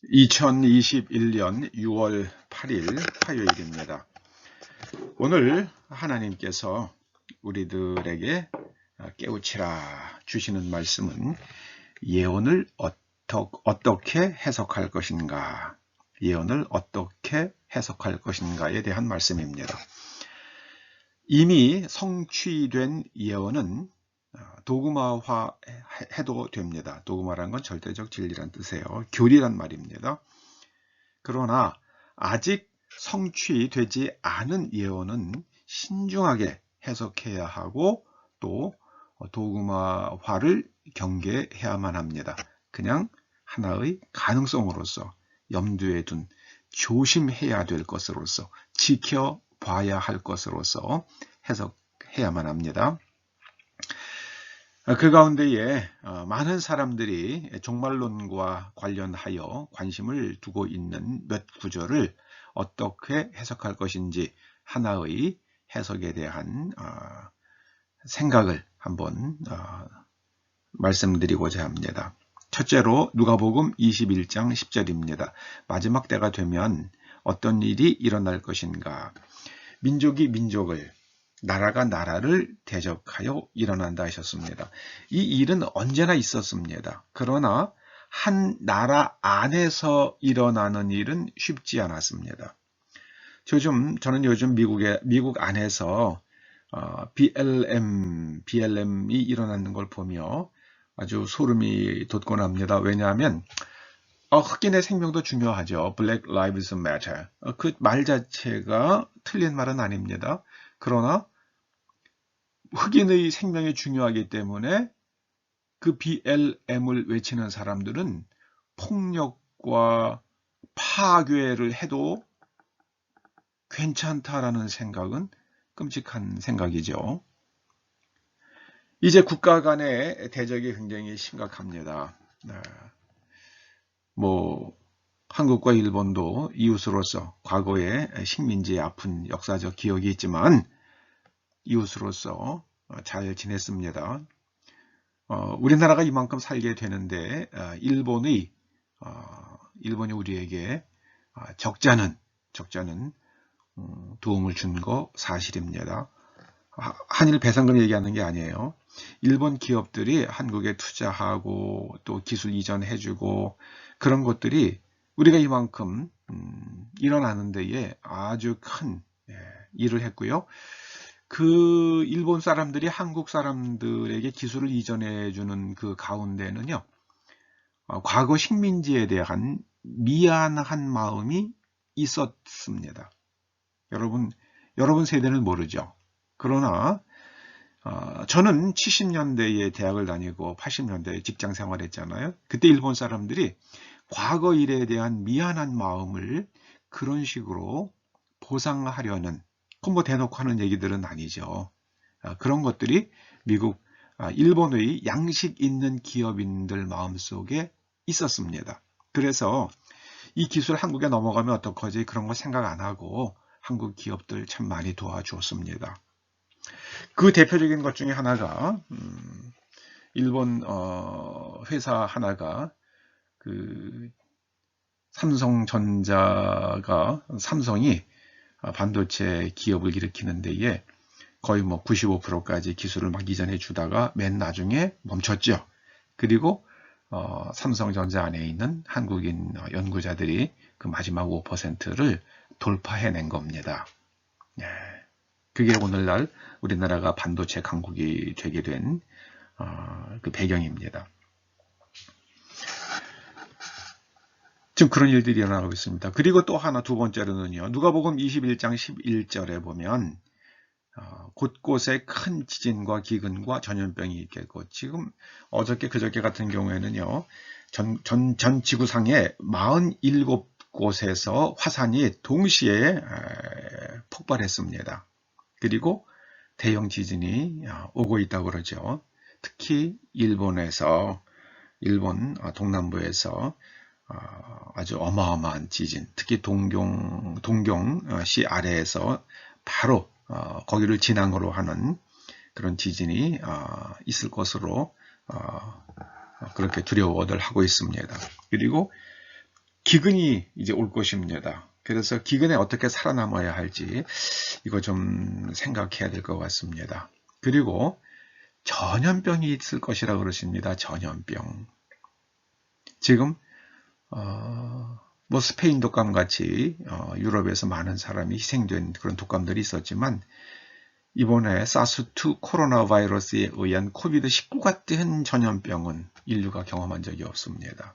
2021년 6월 8일 화요일입니다. 오늘 하나님께서 우리들에게 깨우치라 주시는 말씀은 예언을 어떻게 해석할 것인가, 예언을 어떻게 해석할 것인가에 대한 말씀입니다. 이미 성취된 예언은 도구마화 해도 됩니다. 도구마라는 건 절대적 진리란 뜻이에요. 교리란 말입니다. 그러나 아직 성취되지 않은 예언은 신중하게 해석해야 하고 또 도구마화를 경계해야만 합니다. 그냥 하나의 가능성으로서 염두에 둔 조심해야 될 것으로서 지켜봐야 할 것으로서 해석해야만 합니다. 그 가운데에 많은 사람들이 종말론과 관련하여 관심을 두고 있는 몇 구절을 어떻게 해석할 것인지 하나의 해석에 대한 생각을 한번 말씀드리고자 합니다. 첫째로 누가복음 21장 10절입니다. 마지막 때가 되면 어떤 일이 일어날 것인가? 민족이 민족을, 나라가 나라를 대적하여 일어난다 하셨습니다. 이 일은 언제나 있었습니다. 그러나 한 나라 안에서 일어나는 일은 쉽지 않았습니다. 저는 요즘 미국 안에서 BLM이 일어나는 걸 보며 아주 소름이 돋곤 합니다. 왜냐하면 흑인의 생명도 중요하죠. Black Lives Matter. 그 말 자체가 틀린 말은 아닙니다. 그러나 흑인의 생명이 중요하기 때문에 그 BLM을 외치는 사람들은 폭력과 파괴를 해도 괜찮다라는 생각은 끔찍한 생각이죠. 이제 국가 간의 대적이 굉장히 심각합니다. 한국과 일본도 이웃으로서 과거에 식민지의 아픈 역사적 기억이 있지만 이웃으로서 잘 지냈습니다. 우리나라가 이만큼 살게 되는데 일본이 우리에게 적잖은 도움을 준 거 사실입니다. 한일 배상금 얘기하는 게 아니에요. 일본 기업들이 한국에 투자하고 또 기술 이전해주고 그런 것들이 우리가 이만큼 일어나는 데에 아주 큰 일을 했고요. 그 일본 사람들이 한국 사람들에게 기술을 이전해주는 그 가운데는요, 과거 식민지에 대한 미안한 마음이 있었습니다. 여러분 세대는 모르죠. 그러나 저는 70년대에 대학을 다니고 80년대에 직장 생활했잖아요. 그때 일본 사람들이 과거 일에 대한 미안한 마음을 그런 식으로 보상하려는, 그건 대놓고 하는 얘기들은 아니죠. 그런 것들이 일본의 양식 있는 기업인들 마음속에 있었습니다. 그래서 이 기술 한국에 넘어가면 어떡하지? 그런 거 생각 안 하고 한국 기업들 참 많이 도와줬습니다. 그 대표적인 것 중에 하나가 일본 회사 하나가 그 삼성이 반도체 기업을 일으키는 데에 거의 95%까지 기술을 막 이전해 주다가 맨 나중에 멈췄죠. 그리고 삼성전자 안에 있는 한국인 연구자들이 그 마지막 5%를 돌파해낸 겁니다. 그게 오늘날 우리나라가 반도체 강국이 되게 된 그 배경입니다. 지금 그런 일들이 일어나고 있습니다. 그리고 또 하나, 두 번째로는요, 누가복음 21장 11절에 보면 곳곳에 큰 지진과 기근과 전염병이 있겠고, 지금 어저께 그저께 같은 경우에는요, 전 지구상에 47곳에서 화산이 동시에 폭발했습니다. 그리고 대형 지진이 오고 있다고 그러죠. 특히 일본 동남부에서 아주 어마어마한 지진, 특히 동경시 아래에서 바로 거기를 진앙으로 하는 그런 지진이 있을 것으로 그렇게 두려워들 하고 있습니다. 그리고 기근이 이제 올 것입니다. 그래서 기근에 어떻게 살아남아야 할지 이거 좀 생각해야 될 것 같습니다. 그리고 전염병이 있을 것이라고 그러십니다. 전염병. 지금 뭐 스페인 독감 같이 유럽에서 많은 사람이 희생된 그런 독감들이 있었지만 이번에 사스2 코로나 바이러스에 의한 코비드19 같은 전염병은 인류가 경험한 적이 없습니다.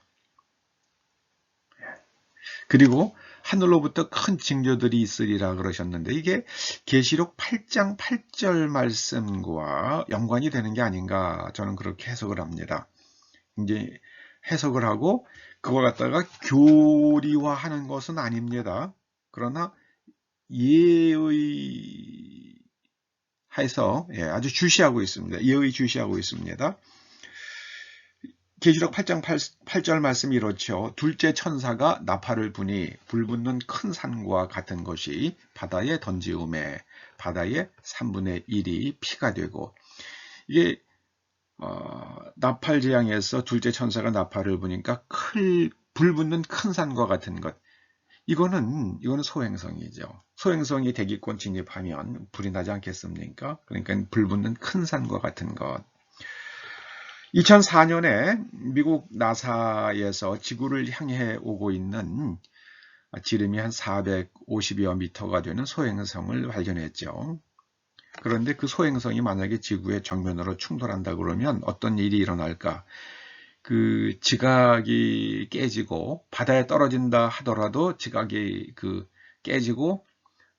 그리고 하늘로부터 큰 징조들이 있으리라 그러셨는데 이게 계시록 8장 8절 말씀과 연관이 되는 게 아닌가 저는 그렇게 해석을 합니다. 이제 해석을 하고 그걸 갖다가 교리화하는 것은 아닙니다. 그러나 예의해서 아주 주시하고 있습니다. 예의 주시하고 있습니다. 계시록 8장 8절 말씀이 이렇죠. 둘째 천사가 나팔을 부니 불붙는 큰 산과 같은 것이 바다에 던지음에 바다의 3분의 1이 피가 되고 이게 나팔 재앙에서 둘째 천사가 나팔을 부니까 불붙는 큰 산과 같은 것. 이거는 소행성이죠. 소행성이 대기권 진입하면 불이 나지 않겠습니까? 그러니까 불붙는 큰 산과 같은 것. 2004년에 미국 나사에서 지구를 향해 오고 있는 지름이 한 450여 미터가 되는 소행성을 발견했죠. 그런데 그 소행성이 만약에 지구의 정면으로 충돌한다 그러면 어떤 일이 일어날까? 그 지각이 깨지고 바다에 떨어진다 하더라도 지각이 깨지고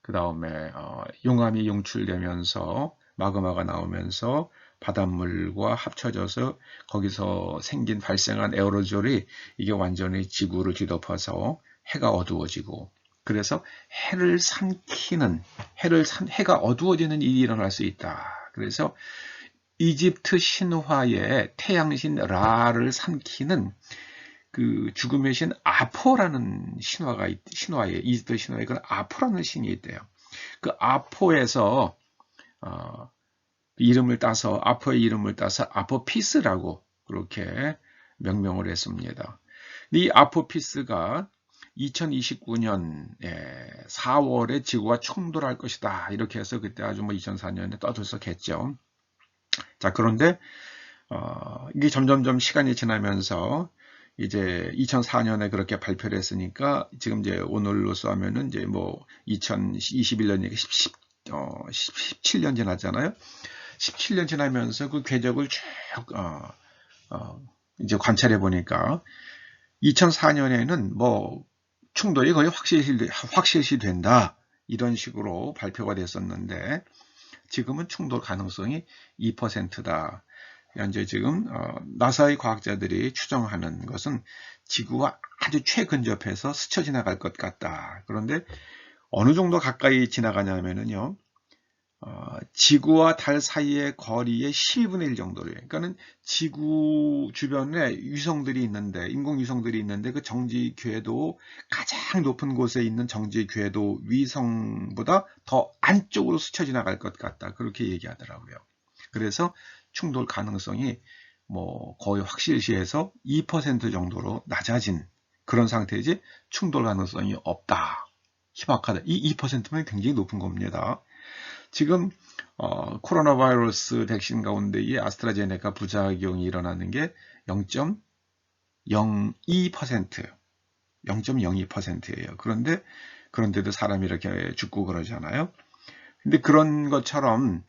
그 다음에 용암이涌출되면서 마그마가 나오면서 바닷물과 합쳐져서 거기서 발생한 에어로졸이 이게 완전히 지구를 뒤덮어서 해가 어두워지고 그래서 해가 어두워지는 일이 일어날 수 있다. 그래서 이집트 신화에 태양신 라를 삼키는 그 죽음의 신 아포라는 신화에 이집트 신화에 그 아포라는 신이 있대요. 그 아포에서 아포의 이름을 따서 아포피스라고 그렇게 명명을 했습니다. 이 아포피스가 2029년 4월에 지구와 충돌할 것이다. 이렇게 해서 그때 아주 2004년에 떠들썩했죠. 자, 그런데 이게 점점점 시간이 지나면서 이제 2004년에 그렇게 발표를 했으니까 지금 이제 오늘로서 하면은 이제 2021년이니까 17년 지났잖아요. 17년 지나면서 그 궤적을 쭉 이제 관찰해 보니까 2004년에는 충돌이 거의 확실시 된다 이런 식으로 발표가 됐었는데 지금은 충돌 가능성이 2%다. 현재 지금 나사의 과학자들이 추정하는 것은 지구와 아주 최근접해서 스쳐 지나갈 것 같다. 그런데 어느 정도 가까이 지나가냐면요. 지구와 달 사이의 거리의 12분의 1 정도를. 그러니까는 지구 주변에 인공위성들이 있는데 그 정지 궤도 가장 높은 곳에 있는 정지 궤도 위성보다 더 안쪽으로 스쳐 지나갈 것 같다. 그렇게 얘기하더라고요. 그래서 충돌 가능성이 거의 확실시해서 2% 정도로 낮아진 그런 상태이지 충돌 가능성이 없다. 희박하다. 이 2%면 굉장히 높은 겁니다. 지금 코로나 바이러스 백신 가운데 이 아스트라제네카 부작용이 일어나는 게 0.02%예요. 그런데도 사람이 이렇게 죽고 그러잖아요. 근데 그런 것처럼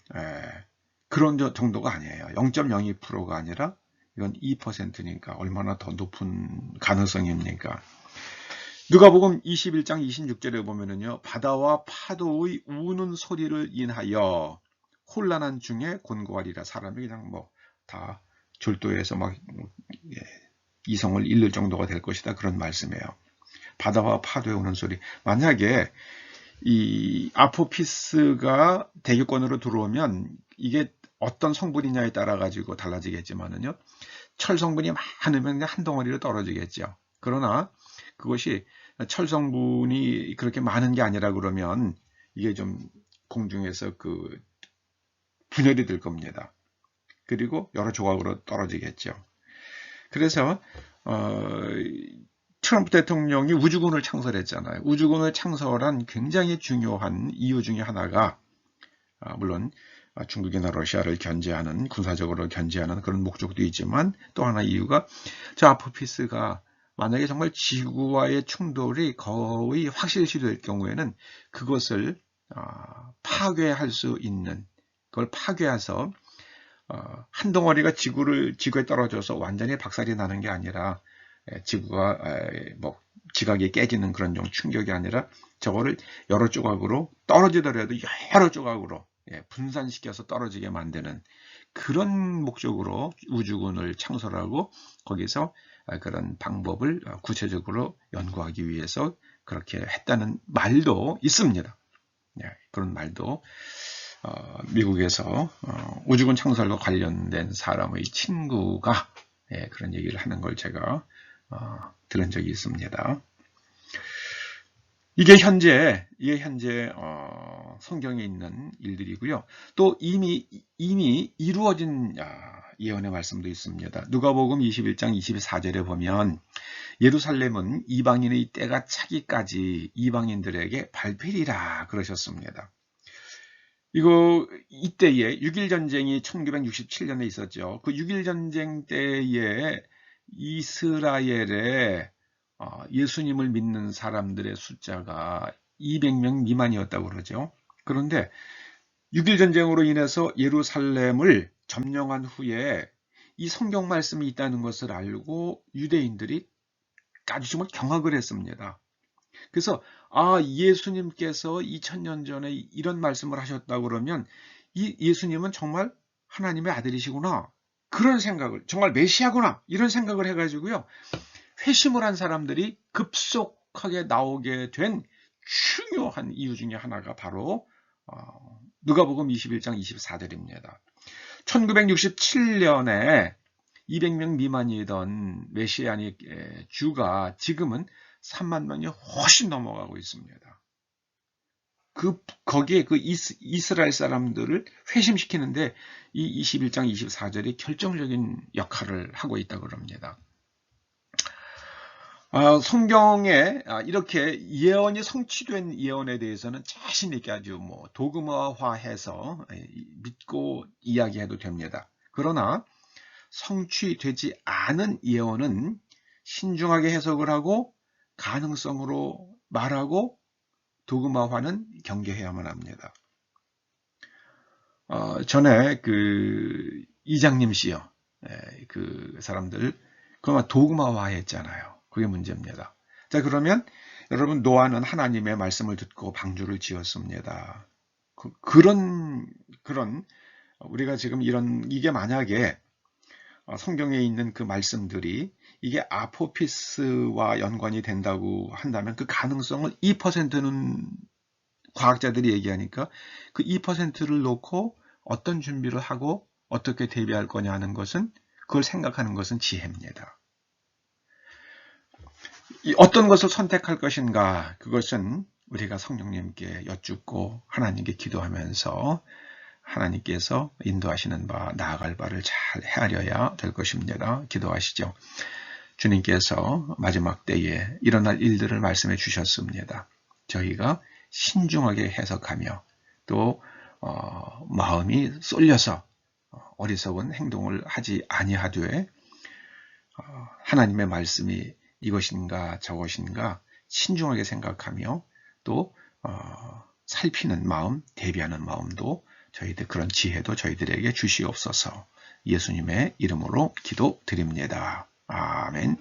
그런 정도가 아니에요. 0.02%가 아니라 이건 2%니까 얼마나 더 높은 가능성입니까? 누가복음 21장 26절에 보면은요. 바다와 파도의 우는 소리를 인하여 혼란한 중에 곤고하리라. 사람이 그냥 다 졸도해서 이성을 잃을 정도가 될 것이다. 그런 말씀이에요. 바다와 파도의 우는 소리. 만약에 이 아포피스가 대기권으로 들어오면 이게 어떤 성분이냐에 따라 가지고 달라지겠지만은요. 철 성분이 많으면 한 덩어리로 떨어지겠죠. 그러나 그것이 철 성분이 그렇게 많은 게 아니라 그러면 이게 좀 공중에서 분열이 될 겁니다. 그리고 여러 조각으로 떨어지겠죠. 그래서 트럼프 대통령이 우주군을 창설했잖아요. 우주군을 창설한 굉장히 중요한 이유 중에 하나가 물론 중국이나 러시아를 견제하는, 군사적으로 견제하는 그런 목적도 있지만, 또 하나 이유가 저 아포피스가 만약에 정말 지구와의 충돌이 거의 확실시될 경우에는 그것을 파괴할 수 있는, 그걸 파괴해서 한 덩어리가 지구에 떨어져서 완전히 박살이 나는 게 아니라, 지구가 뭐 지각이 깨지는 그런 종 충격이 아니라 저거를 여러 조각으로, 떨어지더라도 여러 조각으로 분산시켜서 떨어지게 만드는 그런 목적으로 우주군을 창설하고 거기서 그런 방법을 구체적으로 연구하기 위해서 그렇게 했다는 말도 있습니다. 그런 말도 미국에서 우주군 창설과 관련된 사람의 친구가 그런 얘기를 하는 걸 제가 들은 적이 있습니다. 이게 현재 성경에 있는 일들이고요. 또 이미 이루어진 예언의 말씀도 있습니다. 누가복음 21장 24절에 보면 예루살렘은 이방인의 때가 차기까지 이방인들에게 발필이라 그러셨습니다. 이때에 6.1 전쟁이 1967년에 있었죠. 그 6.1 전쟁 때에 이스라엘에 예수님을 믿는 사람들의 숫자가 200명 미만이었다고 그러죠. 그런데 6.1 전쟁으로 인해서 예루살렘을 점령한 후에 이 성경 말씀이 있다는 것을 알고 유대인들이 아주 정말 경악을 했습니다. 그래서 예수님께서 2000년 전에 이런 말씀을 하셨다고 그러면 이 예수님은 정말 하나님의 아들이시구나, 그런 생각을, 정말 메시아구나, 이런 생각을 해가지고요, 회심을 한 사람들이 급속하게 나오게 된 중요한 이유 중에 하나가 바로 누가복음 21장 24절입니다. 1967년에 200명 미만이던 메시아닉 주가 지금은 3만 명이 훨씬 넘어가고 있습니다. 거기에 이스라엘 사람들을 회심시키는데 이 21장 24절이 결정적인 역할을 하고 있다고 합니다. 성경에 이렇게 예언이 성취된 예언에 대해서는 자신 있게 아주 도그마화해서 믿고 이야기해도 됩니다. 그러나 성취되지 않은 예언은 신중하게 해석을 하고 가능성으로 말하고 도그마화는 경계해야만 합니다. 전에 이장님 씨요, 그 사람들 그만 도그마화했잖아요. 그게 문제입니다. 자, 그러면 여러분, 노아는 하나님의 말씀을 듣고 방주를 지었습니다. 그런 우리가 지금 이게 만약에 성경에 있는 그 말씀들이 이게 아포피스와 연관이 된다고 한다면 그 가능성을 2%는 과학자들이 얘기하니까 그 2%를 놓고 어떤 준비를 하고 어떻게 대비할 거냐 하는 것은, 그걸 생각하는 것은 지혜입니다. 어떤 것을 선택할 것인가, 그것은 우리가 성령님께 여쭙고 하나님께 기도하면서 하나님께서 인도하시는 바, 나아갈 바를 잘 헤아려야 될 것입니다. 기도하시죠. 주님께서 마지막 때에 일어날 일들을 말씀해 주셨습니다. 저희가 신중하게 해석하며 또 마음이 쏠려서 어리석은 행동을 하지 아니하되 하나님의 말씀이 이것인가 저것인가 신중하게 생각하며 또 살피는 마음, 대비하는 마음도 그런 지혜도 저희들에게 주시옵소서. 예수님의 이름으로 기도드립니다. 아멘.